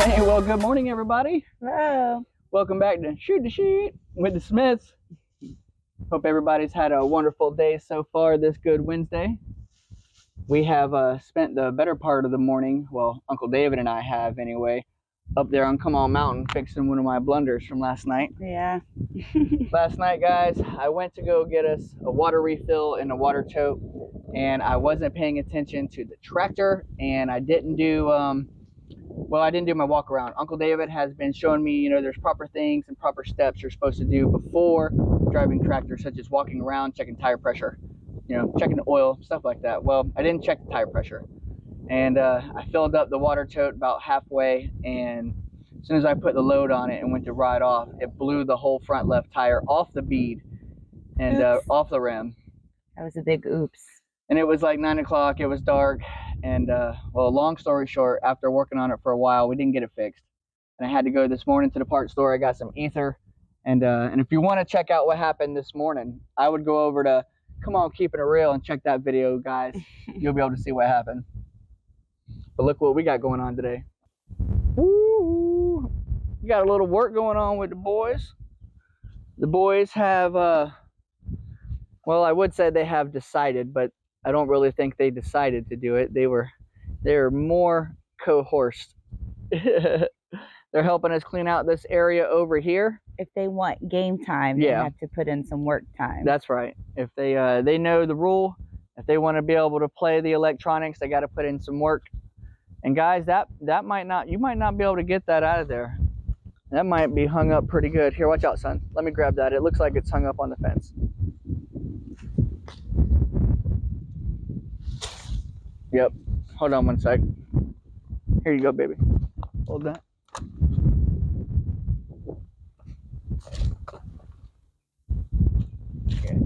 Hey, well, good morning, everybody. Hello. Welcome back to Shoot the Sheet with the Smiths. Hope everybody's had a wonderful day so far this good Wednesday. We have spent the better part of the morning, well, Uncle David and I have anyway, up there on Come On Mountain fixing one of my blunders from last night. Yeah. Last night, guys, I went to go get us a water refill and a water tote, and I wasn't paying attention to the tractor, and I didn't do I didn't do my walk around. Uncle David has been showing me, there's proper things and proper steps you're supposed to do before driving tractor, such as walking around, checking tire pressure, checking the oil, stuff like that. Well, I didn't check the tire pressure, and I filled up the water tote about halfway, and as soon as I put the load on it and went to ride off, it blew the whole front left tire off the bead and off the rim. That was a big oops. And it was like 9 o'clock, it was dark, and well, long story short, after working on it for a while, we didn't get it fixed. And I had to go this morning to the parts store. I got some ether, and if you want to check out what happened this morning, I would go over to Come On Keeping It Real and check that video, guys. You'll be able to see what happened. But look what we got going on today. Woo! We got a little work going on with the boys. The boys have, well, I would say they have decided, but I don't really think they decided to do it. They were more coerced. They're helping us clean out this area over here. If they want game time, they have to put in some work time. That's right. If they know the rule, if they want to be able to play the electronics, they got to put in some work. And guys, you might not be able to get that out of there. That might be hung up pretty good. Here, watch out, son. Let me grab that. It looks like it's hung up on the fence. Yep. Hold on one sec. Here you go, baby. Hold that. Okay.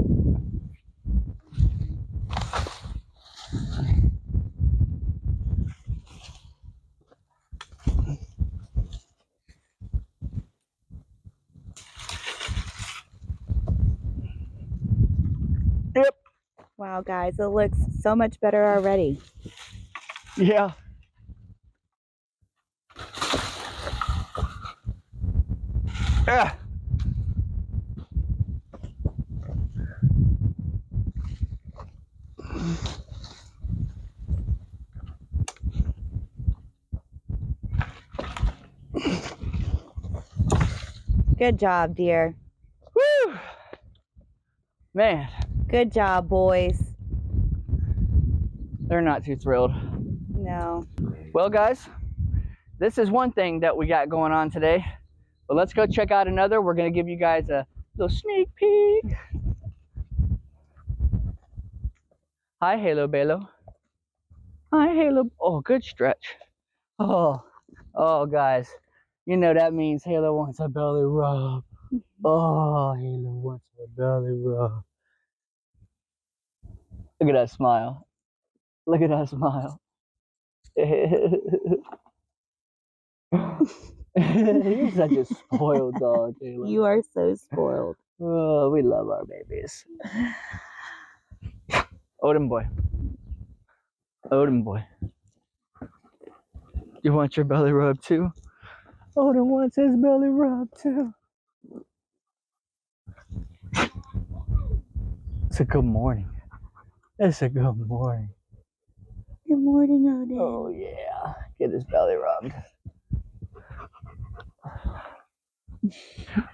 Yep. Wow, guys, it looks so much better already. Yeah. Ah. Good job, dear. Woo! Man. Good job, boys. They're not too thrilled. No. Well, guys, this is one thing that we got going on today. But let's go check out another. We're going to give you guys a little sneak peek. Hi, Halo Balo. Hi, Halo. Oh, good stretch. Oh, guys. That means Halo wants a belly rub. Oh, Halo wants a belly rub. Look at that smile. Look at that smile. You're such a spoiled dog, Halo. You are so spoiled. Oh, we love our babies. Odin boy. Odin boy. You want your belly rub too? Odin wants his belly rub too. It's a good morning. It's a good morning. Good morning, Odin. Oh yeah. Get his belly rubbed.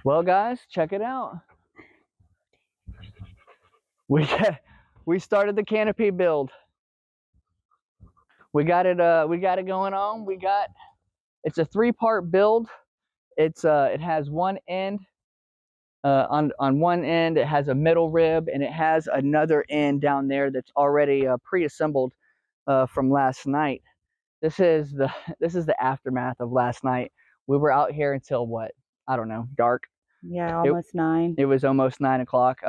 Well, guys, check it out. We started the Canopy build. We got it going on. It's a 3-part build. It has one end. On one end, it has a middle rib, and it has another end down there that's already pre-assembled from last night. This is the aftermath of last night. We were out here until what? I don't know, dark. Yeah, almost 9. It was almost 9 o'clock.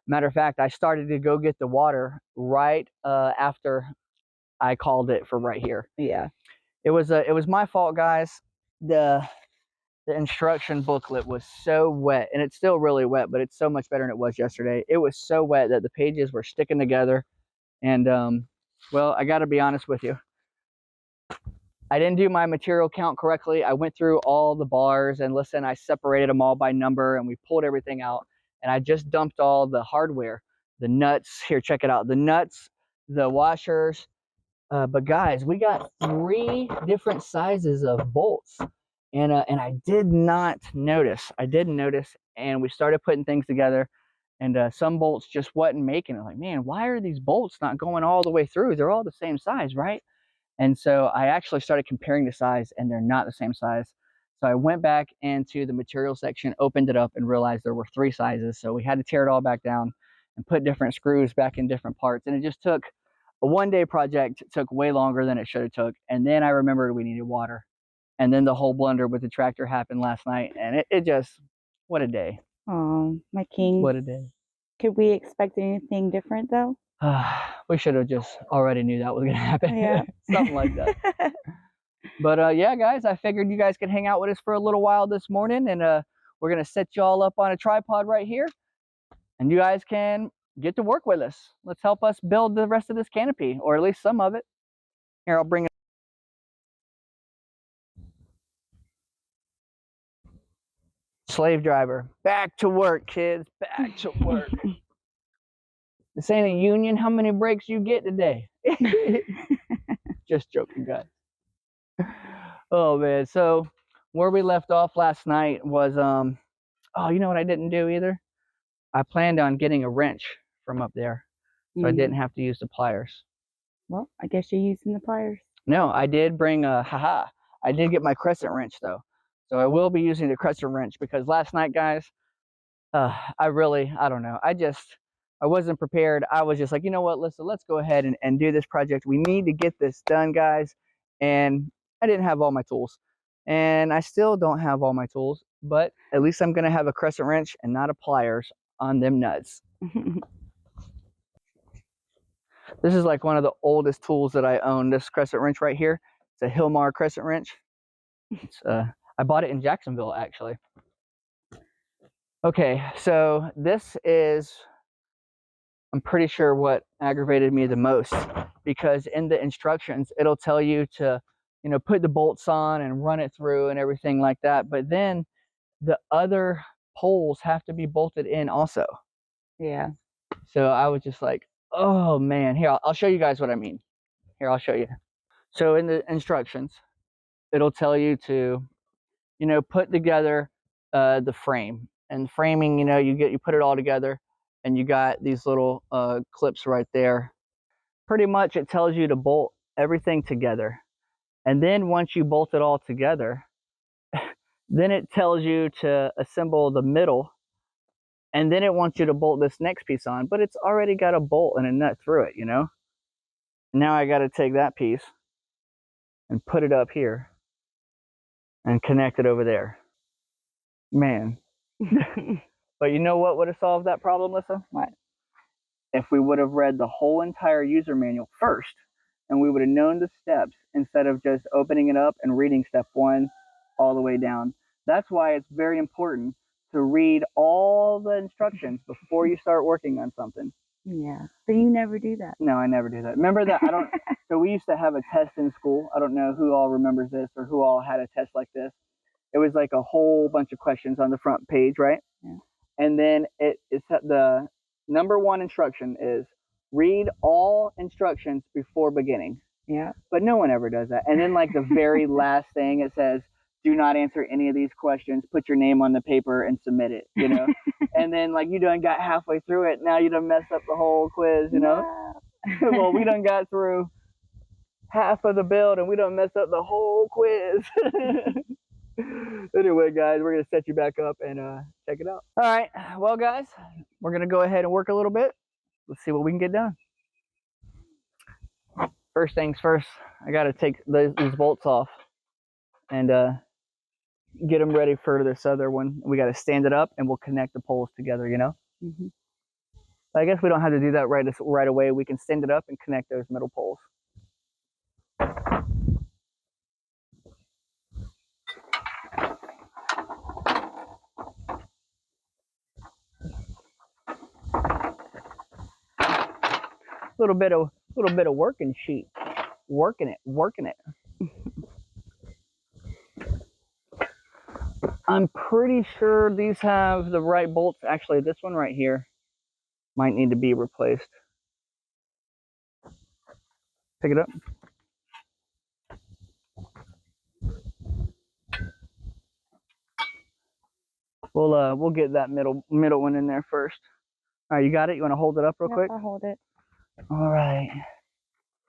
Matter of fact, I started to go get the water right after I called it for right here. Yeah. It was my fault, guys. The instruction booklet was so wet, and it's still really wet, but it's so much better than it was yesterday. It was so wet that the pages were sticking together, and well, I got to be honest with you. I didn't do my material count correctly. I went through all the bars and listen, I separated them all by number and we pulled everything out. And I just dumped all the hardware, the nuts. Here, check it out. The nuts, the washers. But guys, we got 3 different sizes of bolts. And I did not notice. I didn't notice. And we started putting things together. And some bolts just wasn't making it. Like, man, why are these bolts not going all the way through? They're all the same size, right? And so I actually started comparing the size, and they're not the same size. So I went back into the material section, opened it up, and realized there were 3 sizes. So we had to tear it all back down and put different screws back in different parts. And it just took a 1-day project. It took way longer than it should have took. And then I remembered we needed water. And then the whole blunder with the tractor happened last night. And it just, what a day. Oh, my king. What a day. Could we expect anything different though? We should have just already knew that was going to happen. Yeah. Something like that. But yeah, guys, I figured you guys could hang out with us for a little while this morning, and we're going to set you all up on a tripod right here, and you guys can get to work with us. Let's help us build the rest of this canopy, or at least some of it. Here, I'll bring it. Slave driver, back to work, kids, back to work. This ain't a union. How many breaks you get today? Just joking, guys. Oh man, so where we left off last night was oh, you know what I didn't do either? I planned on getting a wrench from up there, so I didn't have to use the pliers. Well, I guess you're using the pliers. No, I did bring a I did get my crescent wrench though, so I will be using the crescent wrench because last night, guys, I don't know. I wasn't prepared. I was just like, you know what, Lyssa, let's go ahead and do this project. We need to get this done, guys. And I didn't have all my tools. And I still don't have all my tools, but at least I'm going to have a crescent wrench and not a pliers on them nuts. This is like one of the oldest tools that I own, this crescent wrench right here. It's a Hilmar crescent wrench. It's, I bought it in Jacksonville, actually. Okay, so this is, I'm pretty sure what aggravated me the most, because in the instructions, it'll tell you to, you know, put the bolts on and run it through and everything like that. But then the other poles have to be bolted in also. Yeah. So I was just like, oh man, here, I'll show you guys what I mean. Here, I'll show you. So in the instructions, it'll tell you to, you know, put together the frame. And framing, you know, you put it all together, and you got these little clips right there. Pretty much it tells you to bolt everything together. And then once you bolt it all together, then it tells you to assemble the middle, and then it wants you to bolt this next piece on, but it's already got a bolt and a nut through it, you know? Now I got to take that piece and put it up here and connect it over there. Man. But you know what would have solved that problem, Lyssa? What? If we would have read the whole entire user manual first, and we would have known the steps instead of just opening it up and reading step 1 all the way down. That's why it's very important to read all the instructions before you start working on something. Yeah, but you never do that. No, I never do that. Remember that? So we used to have a test in school. I don't know who all remembers this or who all had a test like this. It was like a whole bunch of questions on the front page, right? Yeah. And then it's the number 1 instruction is read all instructions before beginning. Yeah. But no one ever does that. And then like the very last thing, it says, do not answer any of these questions. Put your name on the paper and submit it, you know? And then like you done got halfway through it. Now you done messed up the whole quiz, you know? No. Well, we done got through half of the build and we done messed up the whole quiz. Anyway, guys, we're going to set you back up and check it out. All right. Well, guys, we're going to go ahead and work a little bit. Let's see what we can get done. First things first, I got to take these bolts off and get them ready for this other one. We got to stand it up and we'll connect the poles together, you know? Mm-hmm. I guess we don't have to do that right away. We can stand it up and connect those middle poles. Little bit of working sheet, working it. I'm pretty sure these have the right bolts. Actually, this one right here might need to be replaced. Pick it up. We'll get that middle one in there first. All right, you got it? You want to hold it up real quick? I'll hold it. All right.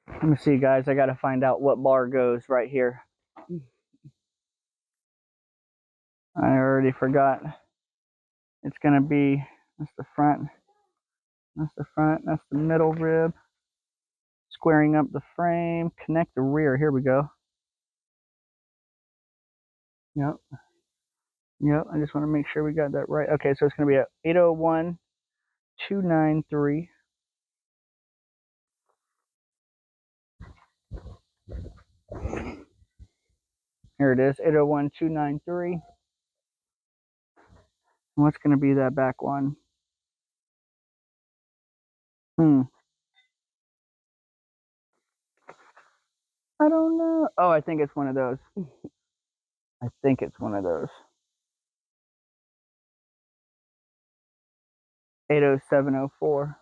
Let me see, guys. I got to find out what bar goes right here. I already forgot. It's going to be, that's the front. That's the front. That's the middle rib. Squaring up the frame. Connect the rear. Here we go. Yep. Yep. I just want to make sure we got that right. Okay, so it's going to be a 801-293. Here it is, 801-293. What's going to be that back one? I don't know. Oh, I think it's one of those. I think it's one of those. 80704.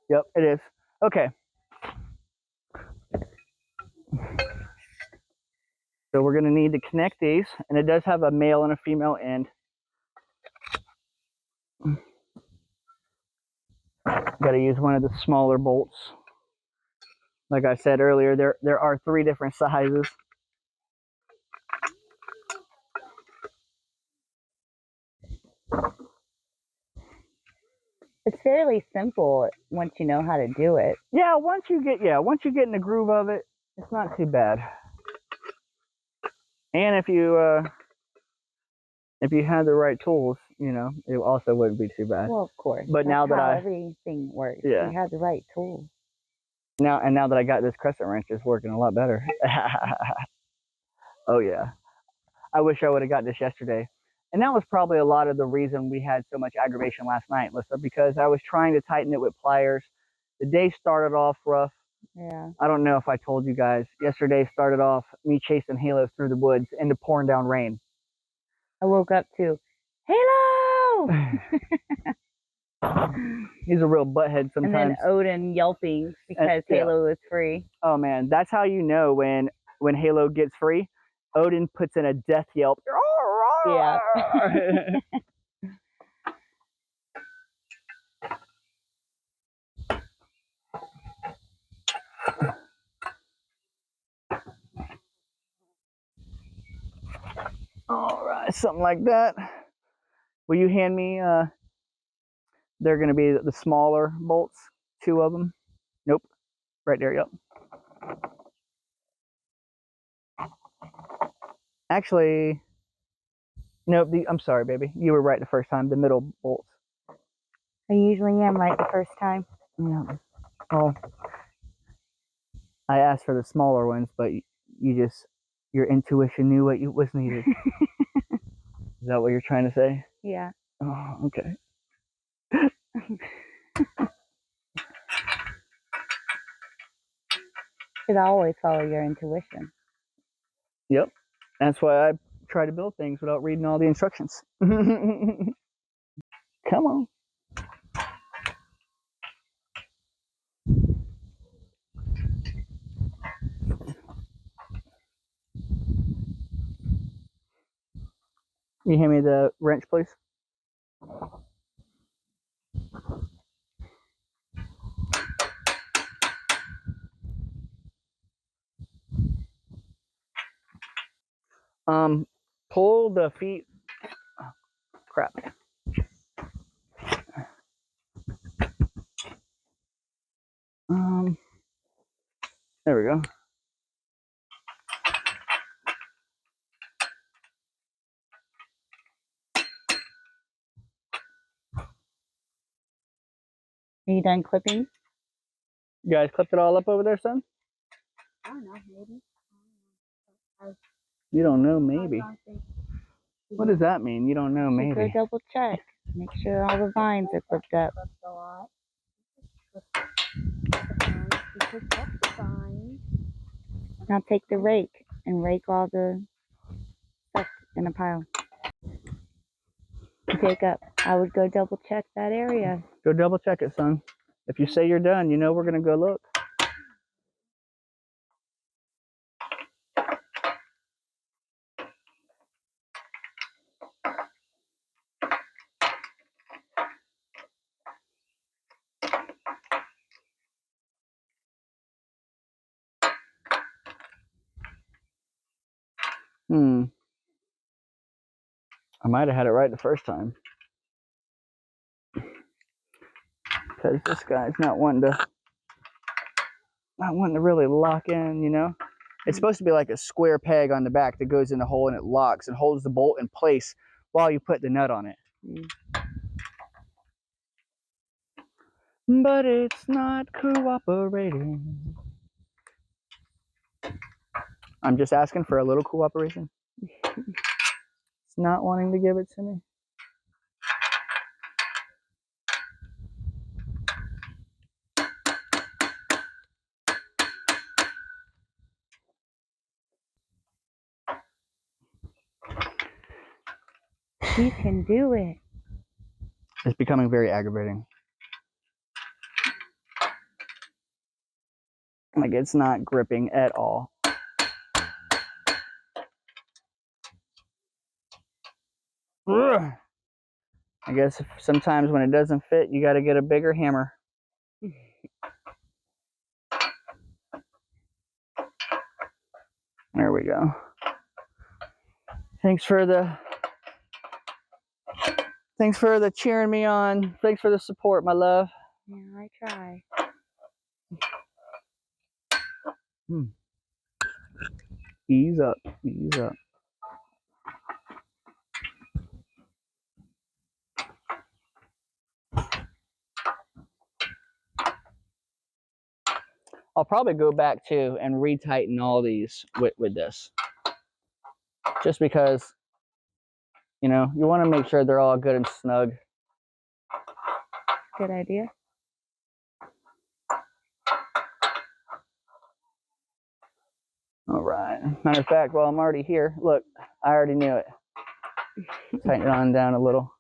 Yep, it is. Okay. So we're going to need to connect these, and it does have a male and a female end. Got to use one of the smaller bolts. Like I said earlier, there are 3 different sizes. It's fairly simple once you know how to do it. Yeah, once you get in the groove of it, it's not too bad. And if you had the right tools, you know, it also wouldn't be too bad. Well, of course. But now that everything works, yeah, you have the right tools. Now that I got this crescent wrench, it's working a lot better. Oh yeah. I wish I would have got this yesterday. And that was probably a lot of the reason we had so much aggravation last night, Lyssa, because I was trying to tighten it with pliers. The day started off rough. Yeah. I don't know if I told you guys. Yesterday started off me chasing halos through the woods into pouring down rain. I woke up to, Halo! He's a real butthead sometimes. And then Odin yelping because Halo is free. Oh man, that's how you know when Halo gets free. Odin puts in a death yelp. Yeah. All right, something like that. Will you hand me, they're going to be the smaller bolts, 2 of them. Nope, right there, yep. Actually, nope, I'm sorry, baby. You were right the first time, the middle bolts. I usually am right the first time. Yeah. Well, I asked for the smaller ones, but your intuition knew what was needed. Is that what you're trying to say? Yeah. Oh, okay. Should always follow your intuition. Yep. That's why I try to build things without reading all the instructions. Come on. You hand me the wrench, please? Pull the feet. Oh, crap. There we go. Are you done clipping? You guys clipped it all up over there, son? I don't know, maybe. You don't know, maybe. What does that mean? You don't know, maybe. Go double check. Make sure all the vines are clipped up. Now take the rake and rake all the stuff in a pile. Jacob, I would go double check that area. Go double check it, son. If you say you're done, you know we're gonna go look. I might have had it right the first time. Because this guy's not wanting to really lock in, you know? It's supposed to be like a square peg on the back that goes in the hole and it locks and holds the bolt in place while you put the nut on it. But it's not cooperating. I'm just asking for a little cooperation. It's not wanting to give it to me. You can do it. It's becoming very aggravating. Like it's not gripping at all. Ugh. I guess sometimes when it doesn't fit, you got to get a bigger hammer. There we go. Thanks for the cheering me on. Thanks for the support, my love. Yeah, I try. Ease up, ease up. I'll probably go back to and retighten all these with this. Just because, you know, you want to make sure they're all good and snug. Good idea. All right. Matter of fact, while I'm already here, look, I already knew it. Tighten it on down a little.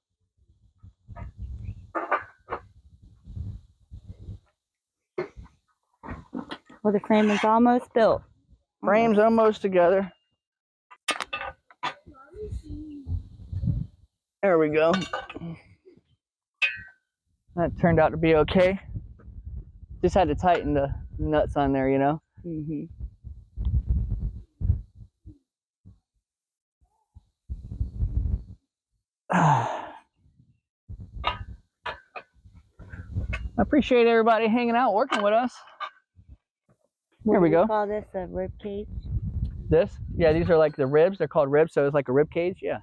Well, the frame is almost built. Frame's almost together. There we go. That turned out to be okay. Just had to tighten the nuts on there, you know? I appreciate everybody hanging out, working with us. Here we go. Call this a rib cage? This? Yeah, these are like the ribs. They're called ribs, so it's like a rib cage. Yeah.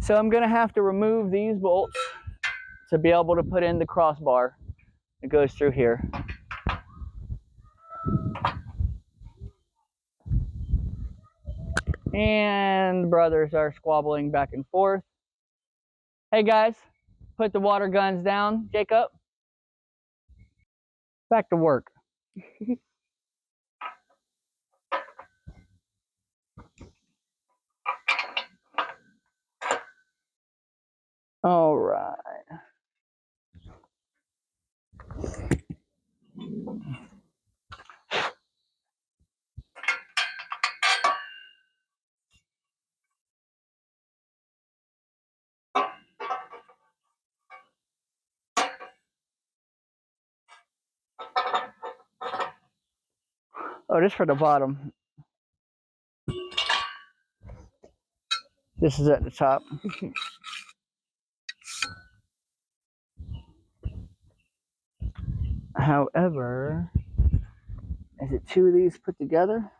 So I'm gonna have to remove these bolts to be able to put in the crossbar that goes through here. And brothers are squabbling back and forth. Hey guys, put the water guns down. Jacob, back to work. All right. Oh, this for the bottom. This is at the top. However, is it two of these put together?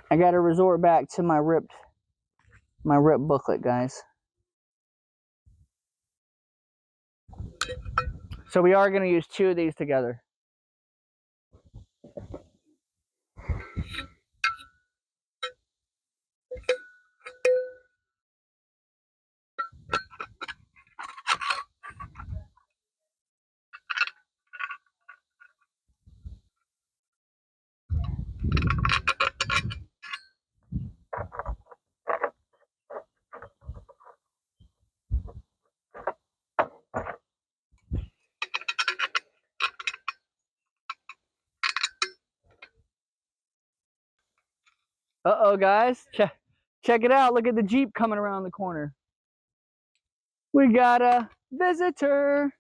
I got to resort back to my ripped booklet, guys. So we are going to use two of these together. Uh-oh, guys. Check it out. Look at the Jeep coming around the corner. We got a visitor.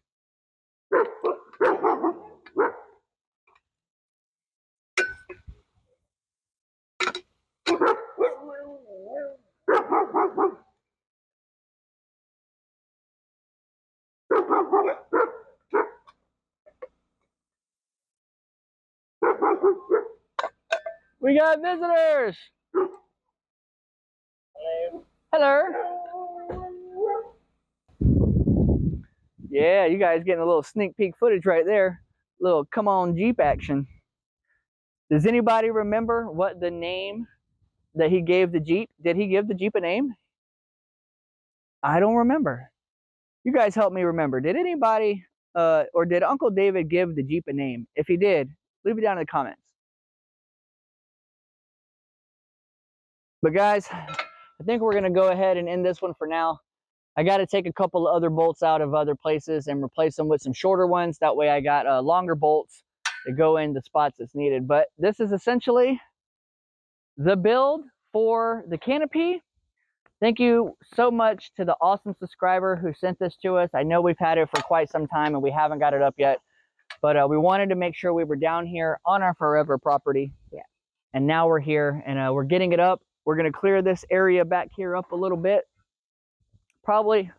We got visitors. Hello. Yeah, you guys getting a little sneak peek footage right there. Little come on Jeep action. Does anybody remember what the name that he gave the Jeep? Did he give the Jeep a name? I don't remember. You guys help me remember. Did anybody or did Uncle David give the Jeep a name? If he did, leave it down in the comments. But guys, I think we're gonna go ahead and end this one for now. I got to take a couple of other bolts out of other places and replace them with some shorter ones. That way I got longer bolts to go in the spots that's needed. But this is essentially the build for the Canopy. Thank you so much to the awesome subscriber who sent this to us. I know we've had it for quite some time and we haven't got it up yet, but we wanted to make sure we were down here on our forever property. Yeah. And now we're here and we're getting it up. We're going to clear this area back here up a little bit. Probably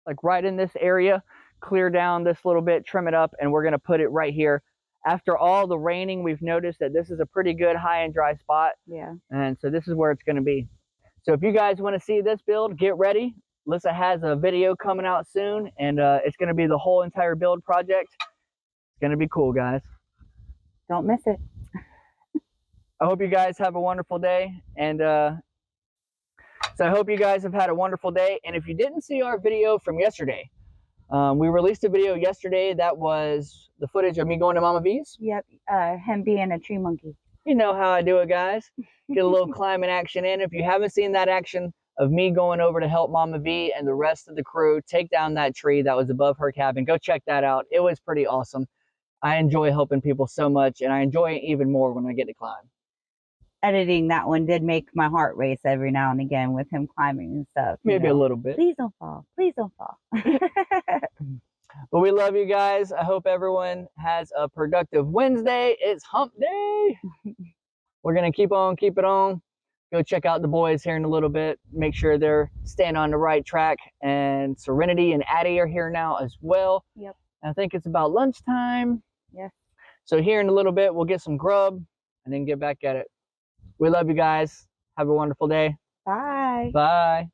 like right in this area, clear down this little bit, trim it up, and we're going to put it right here. After all the raining, we've noticed that this is a pretty good high and dry spot. Yeah. And so this is where it's going to be. So if you guys want to see this build, get ready. Lyssa has a video coming out soon, and it's going to be the whole entire build project. It's going to be cool, guys. Don't miss it. I hope you guys have a wonderful day, and so I hope you guys have had a wonderful day. And if you didn't see our video from yesterday, we released a video yesterday that was the footage of me going to Mama V's. Yep, him being a tree monkey. You know how I do it, guys. Get a little climbing action in. If you haven't seen that action of me going over to help Mama V and the rest of the crew take down that tree that was above her cabin, go check that out. It was pretty awesome. I enjoy helping people so much, and I enjoy it even more when I get to climb. Editing that one did make my heart race every now and again with him climbing and stuff. Maybe a little bit. Please don't fall. Please don't fall. But we love you guys. I hope everyone has a productive Wednesday. It's hump day. We're going to keep on, keep it on. Go check out the boys here in a little bit. Make sure they're staying on the right track. And Serenity and Addie are here now as well. Yep. I think it's about lunchtime. Yeah. So here in a little bit, we'll get some grub and then get back at it. We love you guys. Have a wonderful day. Bye. Bye.